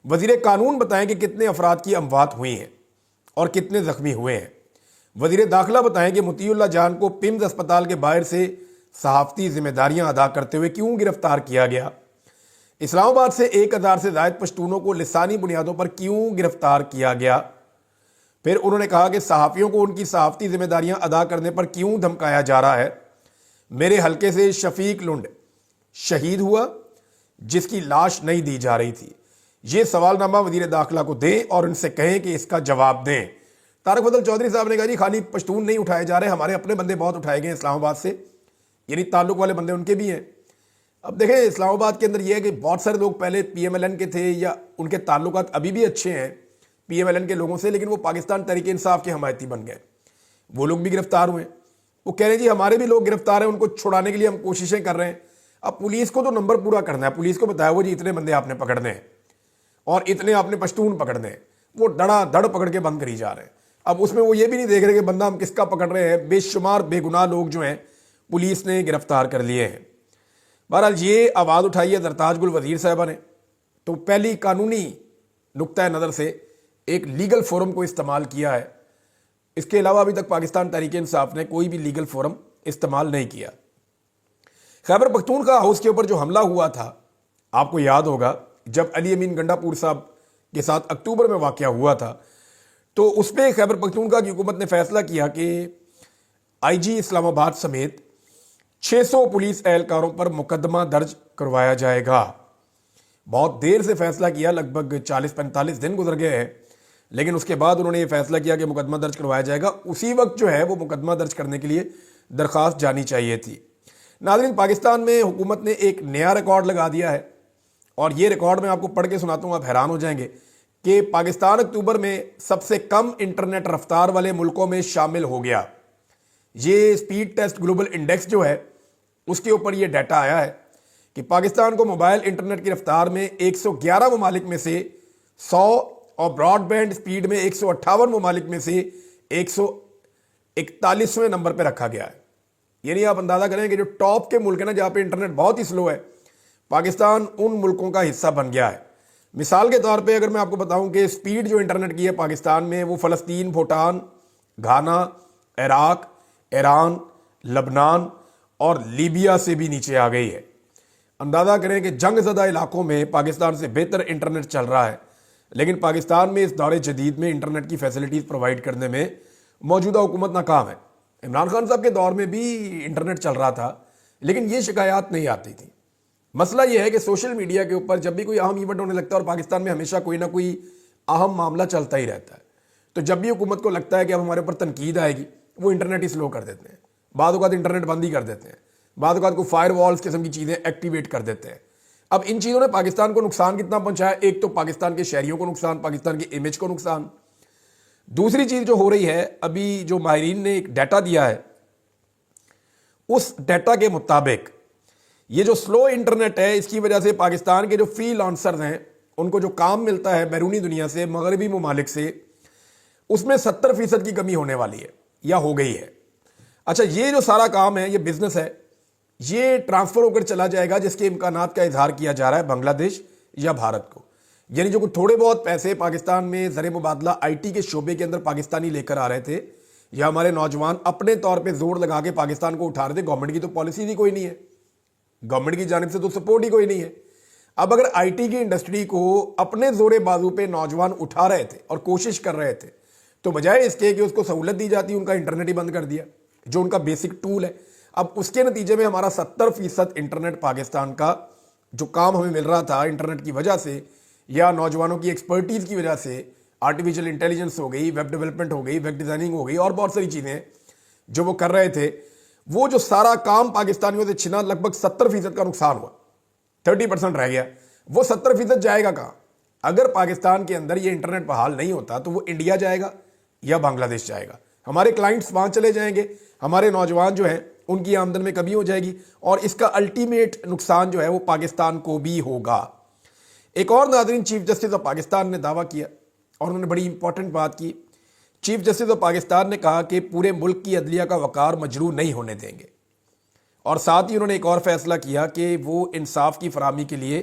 وزیر قانون بتائیں کہ کتنے افراد کی اموات ہوئی ہیں اور کتنے زخمی ہوئے ہیں۔ وزیر داخلہ بتائیں کہ مطیع اللہ جان کو پمز اسپتال کے باہر سے صحافتی ذمہ داریاں ادا کرتے ہوئے کیوں گرفتار کیا گیا؟ اسلام آباد سے 1000 سے زائد پشتونوں کو لسانی بنیادوں پر کیوں گرفتار کیا گیا؟ پھر انہوں نے کہا کہ صحافیوں کو ان کی صحافتی ذمہ داریاں ادا کرنے پر کیوں دھمکایا جا رہا ہے؟ میرے حلقے سے شفیق لنڈ شہید ہوا جس کی لاش نہیں دی جا رہی تھی۔ یہ سوال نامہ وزیر داخلہ کو دیں اور ان سے کہیں کہ اس کا جواب دیں۔ طارق فضل چودھری صاحب نے کہا جی خالی پشتون نہیں اٹھائے جا رہے، ہمارے اپنے بندے بہت اٹھائے گئے اسلام آباد سے، یعنی تعلق والے بندے ان کے بھی ہیں۔ اب دیکھیں اسلام آباد کے اندر یہ ہے کہ بہت سارے لوگ پہلے پی ایم ایل این کے تھے یا ان کے تعلقات ابھی بھی اچھے ہیں پی ایم ایل این کے لوگوں سے، لیکن وہ پاکستان تحریک انصاف کے حمایتی بن گئے، وہ لوگ بھی گرفتار ہوئے۔ وہ کہہ رہے ہیں جی ہمارے بھی لوگ گرفتار ہیں، ان کو چھڑانے کے لیے ہم کوششیں کر رہے ہیں۔ اب پولیس کو تو نمبر پورا کرنا ہے، پولیس کو بتایا وہ جی اتنے بندے آپ نے پکڑنے ہیں اور اتنے آپ نے پشتون پکڑنے ہیں، وہ دڑا دڑ پکڑ کے بند کری جا رہے ہیں۔ اب اس میں وہ یہ بھی نہیں دیکھ رہے کہ بندہ ہم کس کا پکڑ رہے ہیں، بے شمار بے گناہ لوگ جو ہیں پولیس نے گرفتار کر لیے ہیں۔ بہرحال یہ آواز اٹھائی ہے درتاج گل وزیر صاحبہ نے، تو پہلی قانونی نقطۂ نظر سے ایک لیگل فورم کو استعمال کیا ہے۔ اس کے علاوہ ابھی تک پاکستان تحریک انصاف نے کوئی بھی لیگل فورم استعمال نہیں کیا۔ خیبر پختونخوا ہاؤس کے اوپر جو حملہ ہوا تھا آپ کو یاد ہوگا، جب علی امین گنڈا پور صاحب کے ساتھ اکتوبر میں واقعہ ہوا تھا، تو اس پہ خیبر پختونخوا کی حکومت نے فیصلہ کیا کہ آئی جی اسلام آباد سمیت 600 پولیس اہلکاروں پر مقدمہ درج کروایا جائے گا۔ بہت دیر سے فیصلہ کیا، لگ بھگ 40-45 دن گزر گئے ہیں، لیکن اس کے بعد انہوں نے یہ فیصلہ کیا کہ مقدمہ درج کروایا جائے گا۔ اسی وقت جو ہے وہ مقدمہ درج کرنے کے لیے درخواست جانی چاہیے تھی۔ ناظرین، پاکستان میں حکومت نے ایک نیا ریکارڈ لگا دیا ہے، اور یہ ریکارڈ میں آپ کو پڑھ کے سناتا ہوں، آپ حیران ہو جائیں گے کہ پاکستان اکتوبر میں سب سے کم انٹرنیٹ رفتار والے ملکوں میں شامل ہو گیا۔ یہ سپیڈ ٹیسٹ گلوبل انڈیکس جو ہے اس کے اوپر یہ ڈیٹا آیا ہے کہ پاکستان کو موبائل انٹرنیٹ کی رفتار میں 111 ممالک میں سے 100 اور براڈ بینڈ سپیڈ میں 158 ممالک میں سے 141ویں نمبر پہ رکھا گیا ہے۔ یعنی آپ اندازہ کریں کہ جو ٹاپ کے ملک ہیں نا، جہاں پہ انٹرنیٹ بہت ہی سلو ہے، پاکستان ان ملکوں کا حصہ بن گیا ہے۔ مثال کے طور پہ اگر میں آپ کو بتاؤں کہ سپیڈ جو انٹرنیٹ کی ہے پاکستان میں، وہ فلسطین، بھوٹان، گھانا، عراق، ایران، لبنان اور لیبیا سے بھی نیچے آ گئی ہے۔ اندازہ کریں کہ جنگ زدہ علاقوں میں پاکستان سے بہتر انٹرنیٹ چل رہا ہے، لیکن پاکستان میں اس دور جدید میں انٹرنیٹ کی فیسلٹیز پرووائڈ کرنے میں موجودہ حکومت ناکام ہے۔ عمران خان صاحب کے دور میں بھی انٹرنیٹ چل رہا تھا، لیکن یہ شکایات نہیں آتی تھی۔ مسئلہ یہ ہے کہ سوشل میڈیا کے اوپر جب بھی کوئی اہم ایونٹ ہونے لگتا ہے، اور پاکستان میں ہمیشہ کوئی نہ کوئی اہم معاملہ چلتا ہی رہتا ہے، تو جب بھی حکومت کو لگتا ہے کہ اب ہمارے اوپر تنقید آئے گی، وہ انٹرنیٹ ہی سلو کر دیتے ہیں، بعض اوقات انٹرنیٹ بند ہی کر دیتے ہیں، بعض اوقات کو فائر والز قسم کی چیزیں ایکٹیویٹ کر دیتے ہیں۔ اب ان چیزوں نے پاکستان کو نقصان کتنا پہنچایا؟ ایک تو پاکستان کے شہریوں کو نقصان، پاکستان کے امیج کو نقصان۔ دوسری چیز جو ہو رہی ہے، ابھی جو ماہرین نے ایک ڈیٹا دیا ہے، اس ڈیٹا کے مطابق یہ جو سلو انٹرنیٹ ہے، اس کی وجہ سے پاکستان کے جو فری لانسرز ہیں ان کو جو کام ملتا ہے بیرونی دنیا سے، مغربی ممالک سے، اس میں 70% کی کمی ہونے والی ہے یا ہو گئی ہے۔ اچھا، یہ جو سارا کام ہے، یہ بزنس ہے، یہ ٹرانسفر ہو کر چلا جائے گا، جس کے امکانات کا اظہار کیا جا رہا ہے بنگلہ دیش یا بھارت کو۔ یعنی جو کچھ تھوڑے بہت پیسے پاکستان میں زر مبادلہ آئی ٹی کے شعبے کے اندر پاکستانی لے کر آ رہے تھے، یا ہمارے نوجوان اپنے طور پہ زور لگا کے پاکستان کو اٹھا رہے تھے، گورنمنٹ کی تو پالیسی ہی کوئی نہیں ہے، گورنمنٹ کی جانب سے تو سپورٹ ہی کوئی نہیں ہے۔ اب اگر آئی ٹی کی انڈسٹری کو اپنے زور بازو پہ نوجوان اٹھا رہے تھے اور کوشش کر رہے تھے، تو بجائے اس کے کہ اس کو سہولت دی جاتی، ان کا انٹرنیٹ ہی بند کر دیا جو ان کا بیسک ٹول ہے۔ اب اس کے نتیجے میں ہمارا 70% انٹرنیٹ پاکستان کا جو کام ہمیں مل رہا تھا انٹرنیٹ کی وجہ سے، یا نوجوانوں کی ایکسپرٹیز کی وجہ سے، آرٹیفیشل انٹیلیجنس ہو گئی، ویب ڈیولپمنٹ ہو گئی، ویب ڈیزائننگ ہو گئی، اور بہت ساری چیزیں جو وہ کر رہے تھے، وہ جو سارا کام پاکستانیوں سے چھنا، لگ بھگ 70% کا نقصان ہوا، 30% رہ گیا۔ وہ 70% جائے گا کہاں؟ اگر پاکستان کے اندر یہ انٹرنیٹ بحال نہیں ہوتا تو وہ انڈیا جائے گا یا بنگلہ دیش جائے گا، ہمارے کلائنٹس وہاں چلے جائیں گے، ہمارے نوجوان جو ہیں ان کی آمدن میں کمی ہو جائے گی، اور اس کا الٹیمیٹ نقصان جو ہے وہ پاکستان کو بھی ہوگا۔ ایک اور ناظرین، چیف جسٹس آف پاکستان نے دعویٰ کیا اور انہوں نے بڑی امپورٹنٹ بات کی۔ چیف جسٹس آف پاکستان نے کہا کہ پورے ملک کی عدلیہ کا وقار مجروح نہیں ہونے دیں گے، اور ساتھ ہی انہوں نے ایک اور فیصلہ کیا کہ وہ انصاف کی فراہمی کے لیے